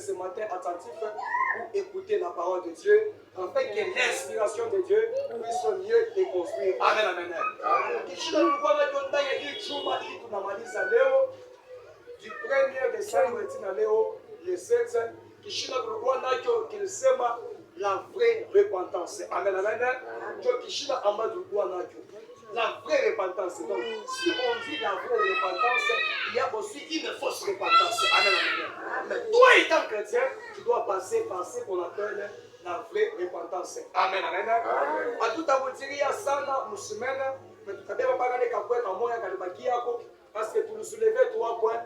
ce matin attentif pour écouter la parole de Dieu, afin que l'inspiration de Dieu puisse mieux déconstruire. Amen, amen. Du 1er décembre le 7, Kishina kulikuwa nacho kilisema la vraie repentance. Amen, amen. Jo Kishina amba tulikuwa nacho la vraie repentance. Donc, si on dit la vraie repentance, il y a aussi une fausse repentance. Amen, amen. Mais toi, étant chrétien, tu dois passer par ce qu'on appelle la vraie repentance. Amen, amen. A tout à vous dire, sana musimena, mais tu kabeba bagane kakwe kamoya kalibaki yako, parce que tu nous soulevais 3 points,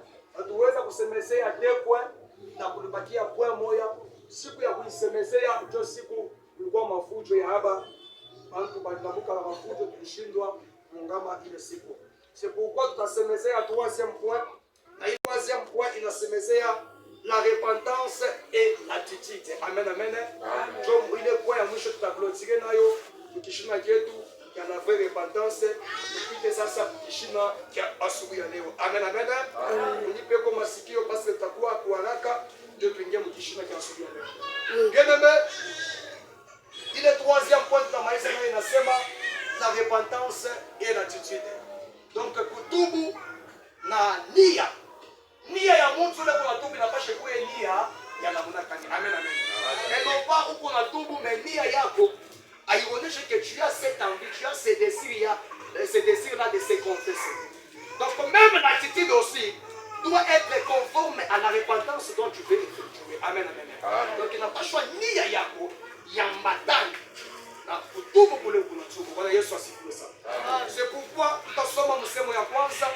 tuweza kusemezea 2 points na kulibakia point moja. Siku ya kuisemezea ndio siku kulikuwa mafujo ya haba, watu balilamuka na mafujo, tulishindwa kuungama ile siku. C'est pourquoi tutasemezea 3e point, na ile 3e point inasemezea la repentance et l'attitude. Amen, amen. Ndio ile point ya mwisho tutaklotire nayo tukishina chetu ya la vraie repentance, tupite sasa tukishina kia asubuhi ya leo. Amen, amen. Unipe kwa masikio parce que tutakuwa kwa haraka ndio tuingie mkishina kia asubuhi ya leo. Bien-aimé, ile 3e point tunamaliza nayo inasema la repentance et l'attitude. Donc kutubu na nia. Nia ya mtu ile kwa tubu inapaswa kuwa nia ya namna gani? Amen, amen. Et non pas uko na tubu mais nia yako aionyeshe que tu as cette envie, tu as ce désir-là de se confesser. Donc même l'attitude aussi doit être conforme à la repentance dont tu veux effectuer. Amen, amen. Donc il n'a pas choisi ni ya yako, yambatani. Na kutubu kule kunatubu. Bwana Yesu asifiwe sana. C'est pourquoi tutasoma msemo ya kwanza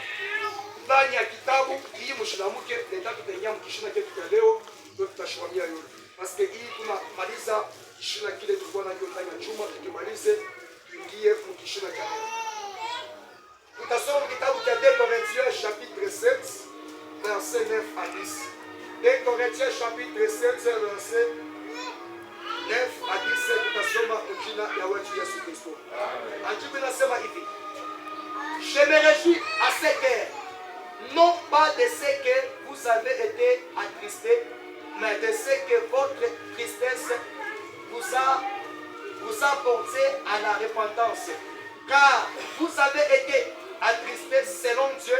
ndani ya kitabu hii mshilamuke nenda tutengea mkishina chetu cha leo ndio tutashwamia yote. Parce que hii tunamaliza kishina kile tulikuwa nacho ndani ya chuma, tukimalize tuingie mkishina cha leo. Tutasoma kitabu cha 2 Corinthiens chapitre 7 verset 9 à 10. 2 Corinthiens chapitre 7 verset 9 à 10 tutasoma jina ya wetu Yesu Kristo. Andiko linasema hivi: Je me réjouis à ce que, non pas de ce que vous avez été attristés, mais de ce que votre tristesse vous a porté à la repentance. Car vous avez été attristés selon Dieu,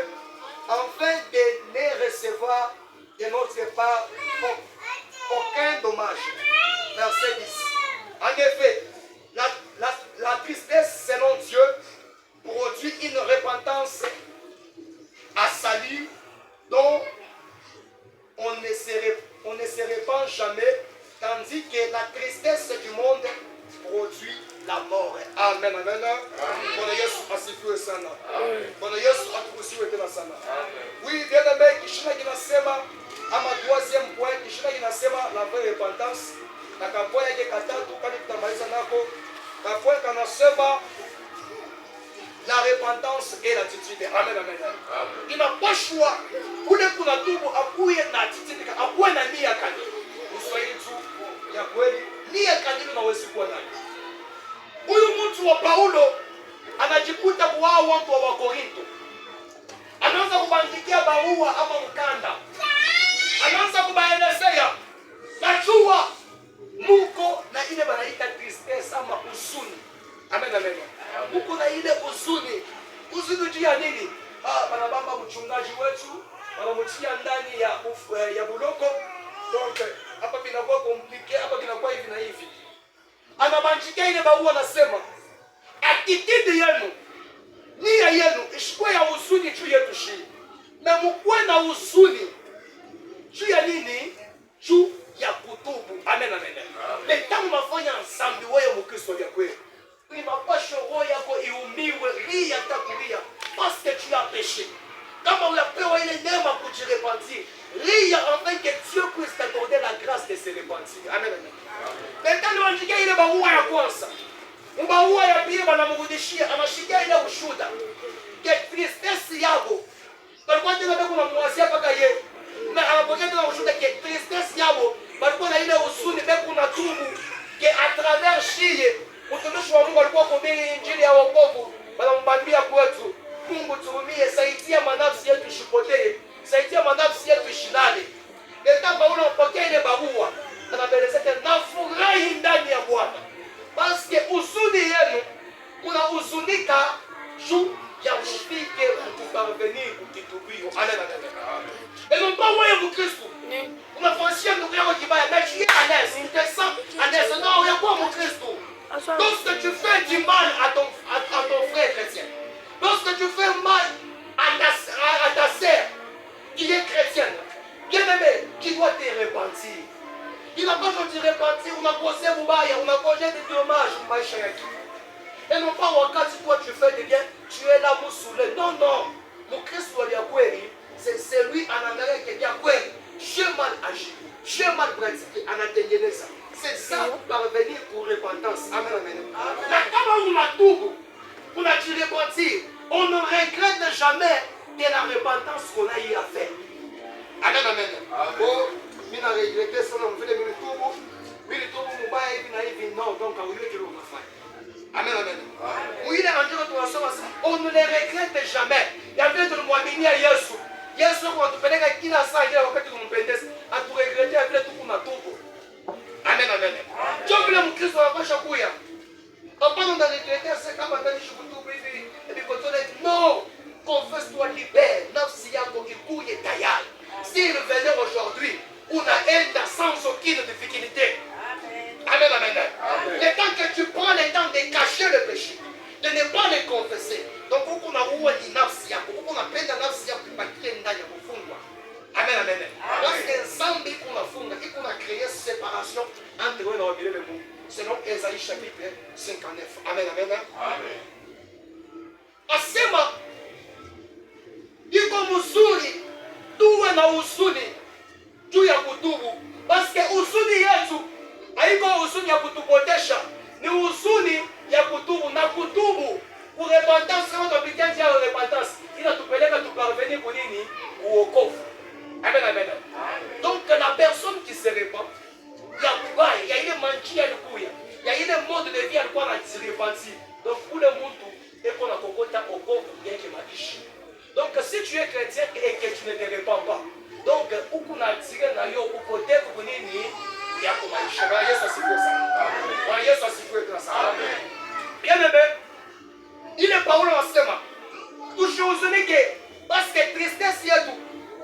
afin de ne recevoir de notre part aucun dommage. Verset 10. En effet, la tristesse selon Dieu produit une repentance à salut dont on ne se répand jamais, tandis que la tristesse du monde produit la mort. Amen, amen. Bwana Yesu asifiwe sana. Bwana Yesu atukusiwe tena sana. Oui, bien aimé, kishina kinasema ama 3e point, kishina kinasema la vraie repentance. Na kapoe yake katatu kani tutamaliza nako. Kapoe kanasema la repentance et l'attitude. Amen, amen. Inapashwa kule kuna tubu akuye na attitude, akuwe na nia kani. Uswahili tu ya kweli, nia kani unaweza kuwa nayo. Huyu mtu wa Paulo anajikuta kwa watu wa Korinto. Anaanza kubandikia barua ama mkanda. Anaanza kubaelezea najua muko na ile banaita tristesse ama huzuni. Amen, amen. Muko na ile huzuni. Huzuni juu ya nini? Banabamba mchungaji wetu, wanamtia ndani ya buloko. Donc hapa binakuwa compliqué, hapa binakuwa hivi na hivi. Anabandikia ile barua anasema attitude yenu, nia yenu ishikwe ya huzuni juu yetu shi. Na mkwe na huzuni juu ya nini? Juu ya kutubu. Amen, amen. Leta mnafanya ensemble wewe Mkristo ya kweli. Inapaswa roho yako iumiwe, ria takulia parce que tu as péché. Kama unapewa ile neema kujirepentir, ria afin que Dieu puisse t'accorder la grâce de se repentir. Amen, amen. Leta niwanjikia ile barua ya kwanza. Barua ya pili banamrudishia, anashikia ile ushuda. Que tristesse yabo. Balikuwa tena kuna mwazia paka yeye. Na anapokea tena ushuda que tristesse yabo. Balikuwa na ile huzuni beku na tubu que à travers shie utumishi wa Mungu alikuwa kuhubiri injili ya wokovu. Banambambia kwetu, Mungu turumie, saidia manafsi yetu isipotee, saidia manafsi yetu ishindane. Leta Paulo anapokea ile barua barua anabeleza nafurahi ndani ya Bwana. Paske huzuni yenu unahuzunika juu ya ufike kutuparvenir kukitubio. Amen. Et non pas wewe Mkristo. Unafanyia ndugu yako kibaya, mais tu es à l'aise, tu te sens à l'aise. Non, il y a quoi Mkristo? Lorsque tu fais du mal à ton frère chrétien, lorsque tu fais mal à ta sœur qui est chrétienne, bien aimé, tu dois te repentir. Il n'a pas besoin de te repentir, on a causé Boubaya, on a causé des dommages, maïcha yaki. Et non pas wakati toi tu fais des biens, tu es là moussoulé. Non, non. Mon Christ doit dire kweli, c'est celui en Amérique qui dit kweli. J'ai mal agi, j'ai mal pratiqué, en atteignant ça. C'est ça pour parvenir pour repentance. Amen, amen. La kama unatubu, pour la repentir, on ne regrette jamais de la repentance qu'on a eu à faire. Amen, amen. Oh, je n'ai regretté ça, non, je vais me non, donc on Amen, amen. On ne les regrette jamais. Il y avait de l'Ouamini à Yesu. Yesu, quand tu fais des qui n'a ça, il y a un peu de l'Oumpédès, à tout regretter avec tout pour tout. Amen, amen. Tu veux mon Christ, on va pas chaque on parle de regretter, c'est comme un petit choutou, et puis quand on dit non, confesse-toi libère, nafsia, kokikouye, tayal. S'il venait aujourd'hui, on a un sans aucune difficulté. Amen, amen. Le temps que tu prends le temps de cacher le péché, de ne pas le confesser. Donc, on a oué nafsia, on a peine nafsia pour pas créer ndani ya kufungwa. Amen, amen. Parce que zambi qu'on a fondé et qu'on a créé séparation entre eux et le monde. Selon Esaïe chapitre 59. Amen, amen. Amen. Asema, iko mzuri, tuwe na usuni juu ya kutubu. Parce que usuni yetu haiko huzuni ya kutupotesha, ni huzuni ya kutubu. Na kutubu pour repentance, kama tunapitia njia ya repentance, inatupeleka tuparvenir kwa nini? Uokovu. Amen, amen. Donc la personne qui se répand, il y a ile manjia alikuya, il y a ile mode de vie alikuwa anajirepentir. Donc pour le monde et pour la kokota okovu yake maisha. Donc si tu es chrétien et que tu ne te répands pas, donc uko na tiré na yo ukote kwa nini? Yako maisha. Yesu asifiwe sana. Bwana Yesu asifiwe sana. Bien aimé, ile Paulo anasema tushuzunike parce que tristesse yetu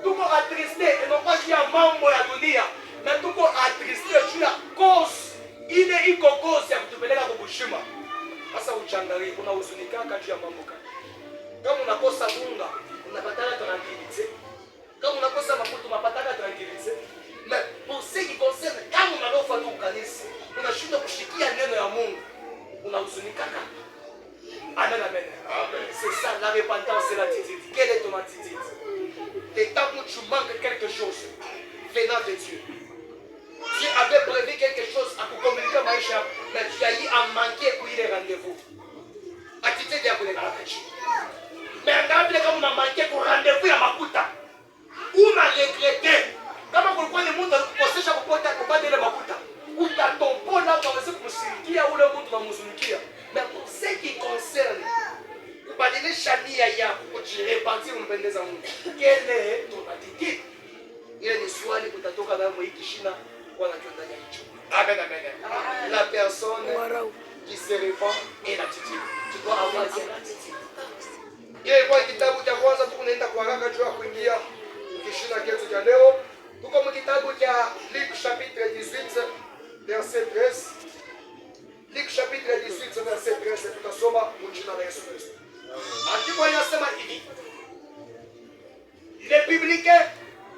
tuko attristé et non pas juu ya mambo ya dunia, mais tuko attristé juu ya cause ile iko cause ya kutupeleka kubushima. Sasa uchangalie unahuzunika juu ya mambo gani? Kama unakosa bunga unapata tranquillité, kama unakosa mafuta unapata tranquillité. Mais pour ce qui concerne, quand on a l'offre au kanisa, on a chuté pour chiquer neno ya Mungu, on a huzunika. Amen, amen. C'est ça la repentance, c'est l'attitude. Quelle est ton attitude? Les temps où tu manques quelque chose venant de Dieu. Dieu avait prévu quelque chose à vous communiquer maïcha, mais tu as eu à manquer pour y les rendez-vous. Attitude ya kule kakachi. Mais quand on a manqué pour rendez-vous ya makuta, on a regretté. Kama kulikuwa ni mtu alikukosesha kupata ile makuta, utatombola ukaweza kumshirikia ule mtu na mzunikia. Mais pour ce qui concerne kubadilisha nia yako, kujirepentir, kumpendeza Mungu, quelle est ton attitude? Ile ni swali utatoka nayo hiki shina kwa ndani ya hicho. Amen, amen. La personne qui se répand est l'attitude. Tu dois avoir cette attitude. Ile kwa kitabu cha kwanza tunaenda kwa haraka juu ya kuingia kishina chetu cha leo. Tuko mu kitabu cha Luc chapitre 18 verset 13. Luc chapitre 18 verset 13, tutasoma mjina la Yesu Kristo. Andiko linasema hivi: les publicains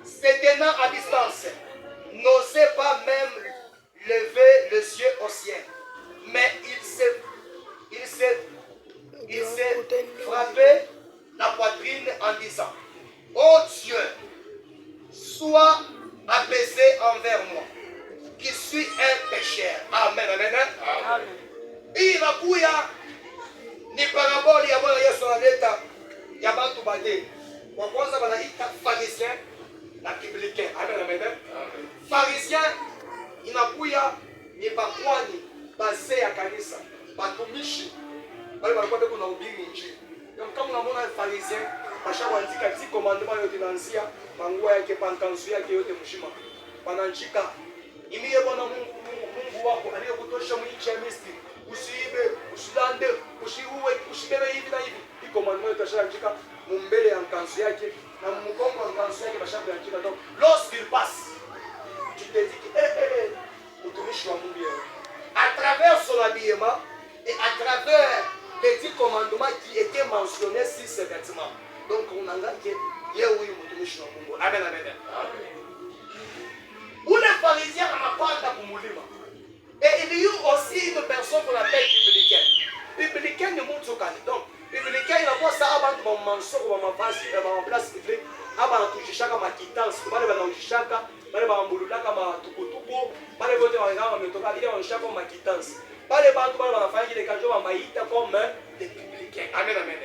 se tenant à distance n'osaient pas même lever les yeux au ciel, mais ils se frappaient la poitrine en disant: ô Dieu, sois apaisé envers moi, qui suis un pécheur. Amen, amen. Amen. Inakuya ni paraboli ya Bwana Yesu analeta ya bantu bade. Wa kwanza wanaita pharisien na publicain. Amen, amen. Pharisien inakuya ni bakwani base ya kanisa, batumishi bali walikuwa kuna ubiri injili. Kama unamwona pharisien bashaandika ti commandement yote naanzia mangua yake pankansu yake yote mshima. Bananchika imiye bona Mungu wako aliyekutosha mwichi ya Misri, usiibe, usilande, usibebe hivi na hivi. Iko maneno yatashajika mbele ya nkansu yake na mkongo wa nkansu yake mashabu ya kila. Donc lorsqu'il passe, tu te dis que mtumishi wa Mungu yeye, à travers son habillement et à travers les 10 commandements qui étaient mentionnés sur ces vêtements. Donc on a dit que yeye mtumishi wa Mungu. Amen, amen. Ule pharisien anapanda kumulima. Et il y a aussi une personne qu'on appelle publicain. Publicain ne montre aucun. Donc publicain il a quoi ça avant de mention ou ma place publique avant de toucher chaque ma quittance, pas de toucher chaque, pas de bambulula comme tukutuku, pas de voter en grand mais toka il est en chaque ma quittance. Pas de bantu pas de faire des cadeaux à maïta comme des publicains. Amen, amen.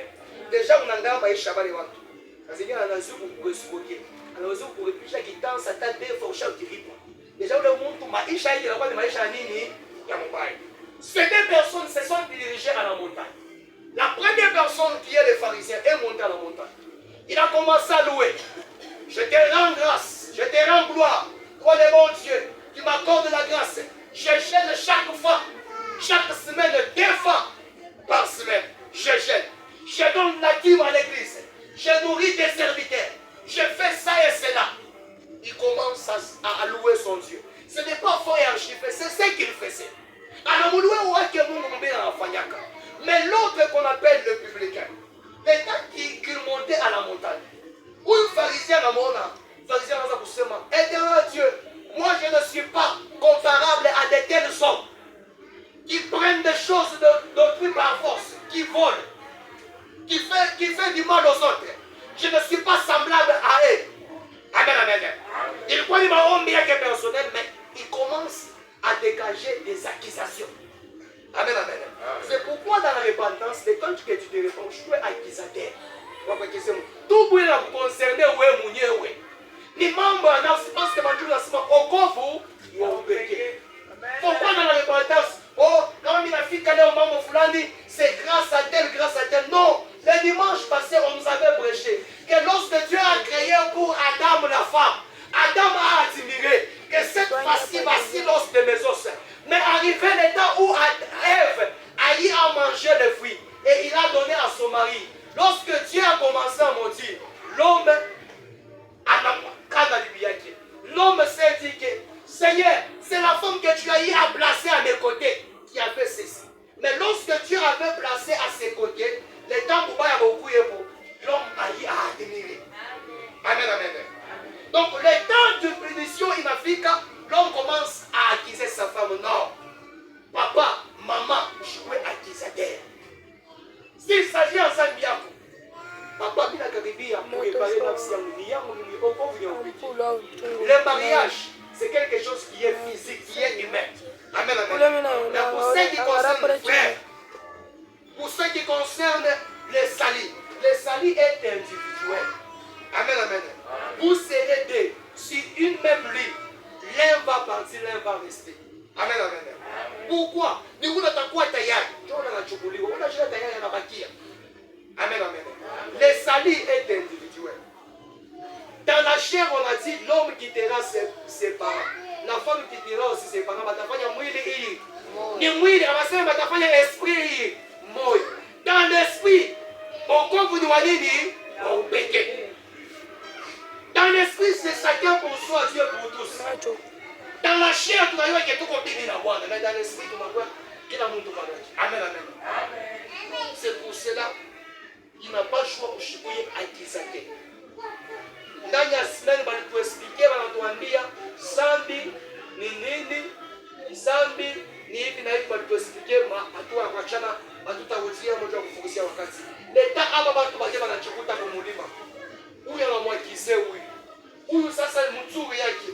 Déjà on a ngamba maisha bale watu. Parce que on a zuku kuesukoke. Alors zuku kuepisha quittance à tête de forcha utilipo. Déjà le monde maisha il a pas de maisha nini ya mobile. Ces deux personnes se sont dirigées à la montagne. La première personne qui est le pharisien est montée à la montagne. Il a commencé à louer. Je te rends grâce, je te rends gloire. Toi le bon Dieu, tu m'accordes la grâce. Je gêne chaque fois, chaque semaine, 2 fois par semaine. Je gêne. Je donne la dîme à l'église. Je nourris des serviteurs. Je fais ça et cela. Il commence à louer son Dieu. Ce n'est pas fort et archivé, c'est ce qu'il faisait. Alors, mais l'autre qu'on appelle le publicain, l'état qui montait à la montagne, où le pharisien a mon âme, pharisien a dit, éternel Dieu, moi je ne suis pas comparable à de tels hommes qui prennent des choses d'autrui par force, qui volent, qui fait du mal aux autres. Je ne suis pas semblable à eux. Amen, amen. Il croit qu'il m'a bien que personnel, mais il commence à dégager des accusations. Amen, amen. C'est pourquoi dans la repentance, les temps que tu te réponds, je suis accusateur. Tout le monde concerné, oui. Les membres, parce que je suis au coffre, pourquoi dans la repentance, oh, quand il a fait qu'elle est au membre Fulani, c'est grâce à tel. Non, le dimanche passé, on nous avait prêché que lorsque Dieu a créé pour Adam la femme, Adam a admiré que cette fois-ci vacille de mes os. Mais arrivé le temps où Ève a eu à manger le fruit et il a donné à son mari. Lorsque Dieu a commencé à maudire, l'homme s'est dit que Seigneur, c'est la femme que tu as eu à placer à mes côtés qui a fait ceci. Mais lorsque Dieu avait placé à ses côtés, le temps où l'homme a eu à admirer. Amen, amen. Donc le temps de punition inafika, l'homme commence à accuser sa femme. Non, papa, maman, je suis accusateur. S'il s'agit en Zambiaco, papa, il a caribé pour réparer le mariage, c'est quelque chose qui est physique, qui est humain. Amen, amen. Mais pour ce qui concerne les frères, pour ce qui concerne les salis est individuel. Amen, amen. Vous serez deux sur une même ligne. L'un va partir, l'un va rester. Amen, amen. Pourquoi? Amen, amen. Les salis est individuel. Dans la chair, on a dit l'homme quittera ses parents. La femme quittera aussi ses parents. Dans l'esprit, on compte on péché. Dans l'esprit, c'est chacun pour soi, Dieu pour tous. Dans la chair, tu vas voir que tout continue la voie. Mais dans l'esprit, tu vas voir qu'il a mon tour. Amen, amen. C'est pour cela qu'il n'a pas le choix pour chipouiller accusateur. Dans la semaine, il faut expliquer, il faut dire, Zambi, ni nini, Zambi, ni hivi na hivi, il faut expliquer, hatua kwa chana, hatutawuzia moja kufukusia wakati. Leta hapa watu wake wanachukuta kumulima. Huyu anamwakize huyu sasa mzuri yake.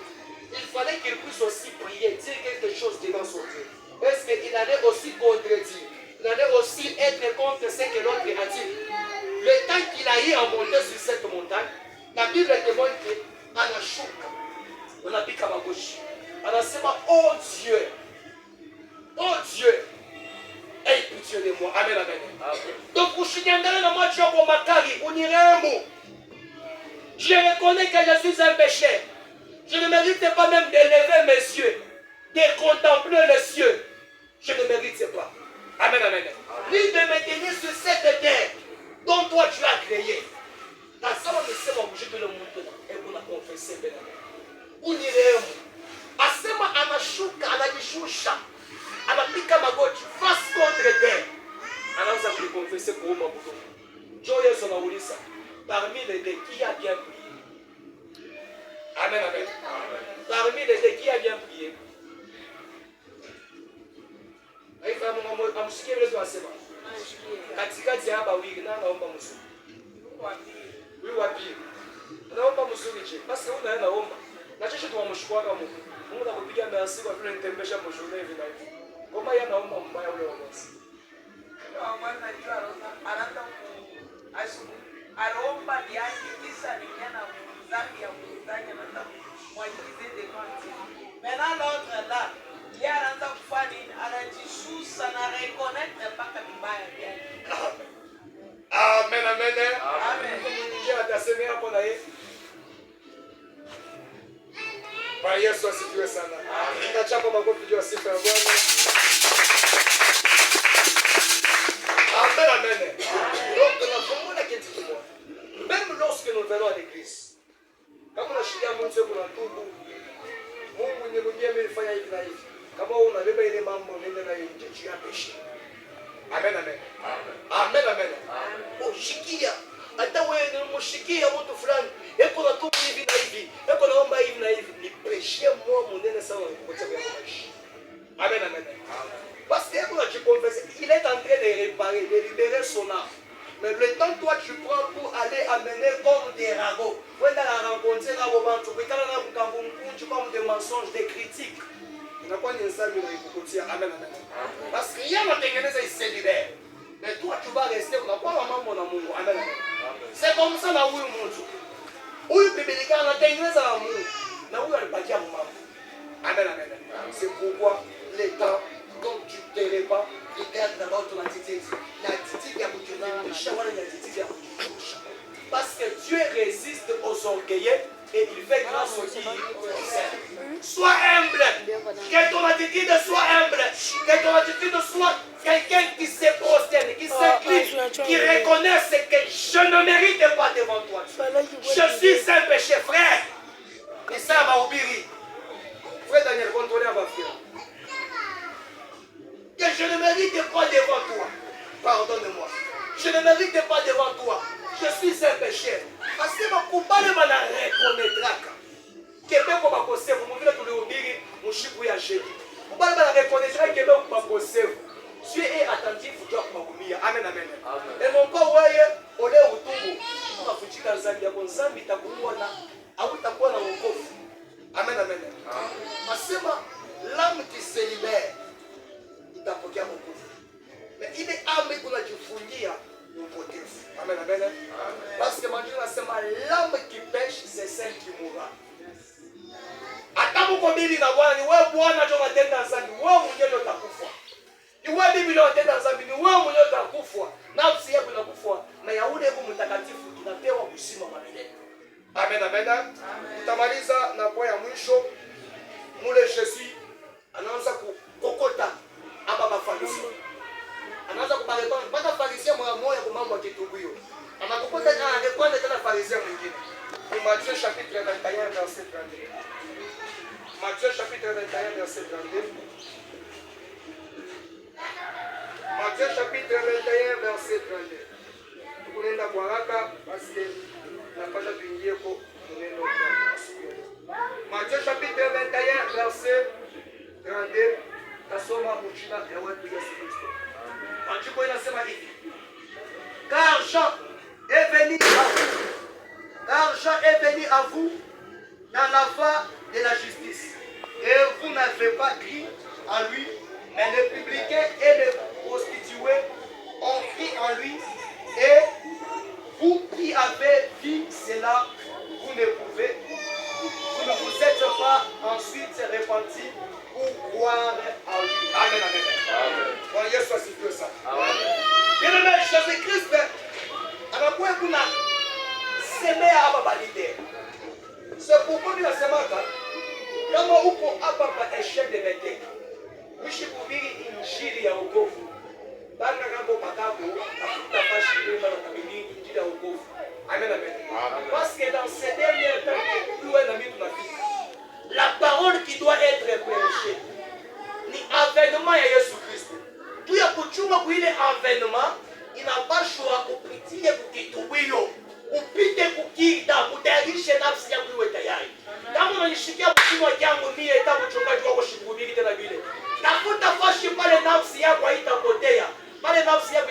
Il fallait qu'il puisse aussi prier, dire quelque chose devant son Dieu. Est-ce qu'il allait aussi contredire? Il allait aussi être contre ce que l'autre a dit. Le temps qu'il a eu à monter sur cette montagne, la Bible témoigne qu'en a choqué, on a piqué à ma gauche. On a dit, oh Dieu, aie pitié de moi. Amen, amen. Donc, vous chignandez dans moi, Dieu, pour ma carrière, on irait un mot. Je reconnais que je suis un pécheur. Je ne mérite pas même d'élever mes yeux champ. Anapika magoti face contre terre. Anaanza kulikonfesse kuomba Mungu. Njoo Yesu anauliza, parmi les deux qui a bien prié? Amen, amen. Parmi les deux qui a bien prié? Aifa Mungu amsikie vile tunasema. Katikati ya hapa wiki na naomba mzuri. Wewe wapi? Naomba mzuri je? Basi unaenda naomba. Na kesho tunamshukuru Mungu. Mungu anakupigia merci kwa vile nitembesha mshule hivi na hivi. Kama yeye anaomba mbaya ule wa Yesu. Anaomba liache kisa ni yana mzaki ya mzaki anaanza kumwagize de kanti. Maintenant l'autre là, il anaanza kufanya nini? Anajishusha na reconnect mpaka vibaya vyake. Amen, amen. Amen. Mungu atasema hapo na yeye. Bwana Yesu asifiwe sana. Tunachapa makofi juu ya sifa ya Bwana. Amen, amen. Donc, nous avons la question. Même lorsque nous venons à l'église, kama unashikia Mungu kuna tubu, Mungu nirudia mimi fanya hivi na hivi. Kama unabeba ile mambo nenda na nje ya peshi. Amen, amen. Amen, amen. Ushikia. Hata wewe ni mshikia mtu fulani, yako na tubu hivi na hivi, yako naomba hivi na hivi, ni preshie moi munene sana kwa sababu ya maisha. Amen, amen. Parce que quand tu confesses, il est en train de réparer, de libérer son âme. Mais le temps toi tu prends pour aller amener comme des ragots, quand tu as rencontré là au banc, tu peux tu parles de mensonges, de critiques. Il n'a pas de ça, mais il faut amen, amen. Parce que rien n'a tengeneza il se libère. Mais toi tu vas rester, on n'a pas vraiment mon amour. Amen, amen. C'est comme ça là où il monte. Où il peut bénir, on a tengeneza l'amour. Là où il pas dire mon amour. Amen, amen. C'est pourquoi les temps, comme tu ne te pas, regarde d'abord ton attitude. L'attitude est parce que Dieu résiste aux orgueilleux et il fait grâce aux qui sois humble. Que ton attitude soit humble. Que ton attitude soit quelqu'un qui se prosterne, qui s'incline, qui reconnaisse que je ne mérite pas devant toi. Je suis un péché, frère. Et ça va oublier. Frère Daniel, contrôlez ma fille. Que je ne mérite pas devant toi. Pardonne-moi. Je ne mérite pas devant toi. Je suis un péché. Parce que ma coupable m'a reconnaîtra. Québec va poser. Vous m'avez dit que le mushiku ya jeudi. Coupable m'a reconnaîtra que Québec va poser. Dieu est attentif pour toi pour m'oublier. Amen, amen. Et mon père voyez, on est au tombeau. On va foutre dans Zambia. Bon Zambia takuwa na, awu takuwa na wokovu. Amen, amen. Parce que l'âme qui se libère, il t'apporte beaucoup. Mais il est âme qu'on a jifungia upotevu. Amen, amen. Parce que Dieu nasema l'âme qui pêche, c'est celle qui mourra. Hata mkobili na Bwana ni wewe Bwana ndio unatenda dhambi, wewe mwenyewe ndio utakufa. Ni wewe bibi ndio unatenda dhambi, ni wewe mwenyewe utakufa. Nafsi yako inakufa, na ya ule Mungu mtakatifu tunapewa uzima wa milele. Amen, amen. Tutamaliza na kwa ya mwisho. Mule Yesu anaanza kukokota hapa mafarisi. Anaanza kubareka mpaka farisia moja kwa mambo ya kitubio. Anakokota na anakwenda tena farisia mwingine. Ni Matthieu chapitre 21 verset 32. Matthieu chapitre 21 verset 32. Matthieu chapitre 21 verset 32. Tunaenda kwa haraka basi napata tuingie kwa neno la Mungu. Matthieu chapitre 21 verset 32. Tasoma mchina ya watu ya Kristo. Andiko inasema hivi. Car Jean est venu à vous. Car Jean est venu à vous dans la voie de la justice. Et vous n'avez pas cru en lui, mais les publicains et les prostituées ont cru en lui. Et vous qui avez vu cela, vous ne vous êtes pas ensuite repentis pour croire en lui. Amen, amen. Amen. Bon, Yesu asifiwe sana. Bien-aimé, Jésus-Christ anakuwa kuna semea hapa balide. C'est pourquoi il nasemaka kama uko hapa pa échec de métier. Mishi kuhubiri injili ya wokovu. Banga kama pakako tafuta pashi ndio na kuhubiri injili ya wokovu. Amen, amen. Parce que dans ces derniers temps, nous la parole qui doit être prêchée. Ni envenement ya Yesu Kristo. Tu ya kuchunga kuile envenement inapashwa upitie kukituwio. Upite kukita, utayarishe nafsi yako iwe tayari. Kama unanishikia kinywa changu mie ita mchungaji wako shikuhubiri tena vile. Tafuta fashi pale nafsi yako haitapotea. Pale nafsi yako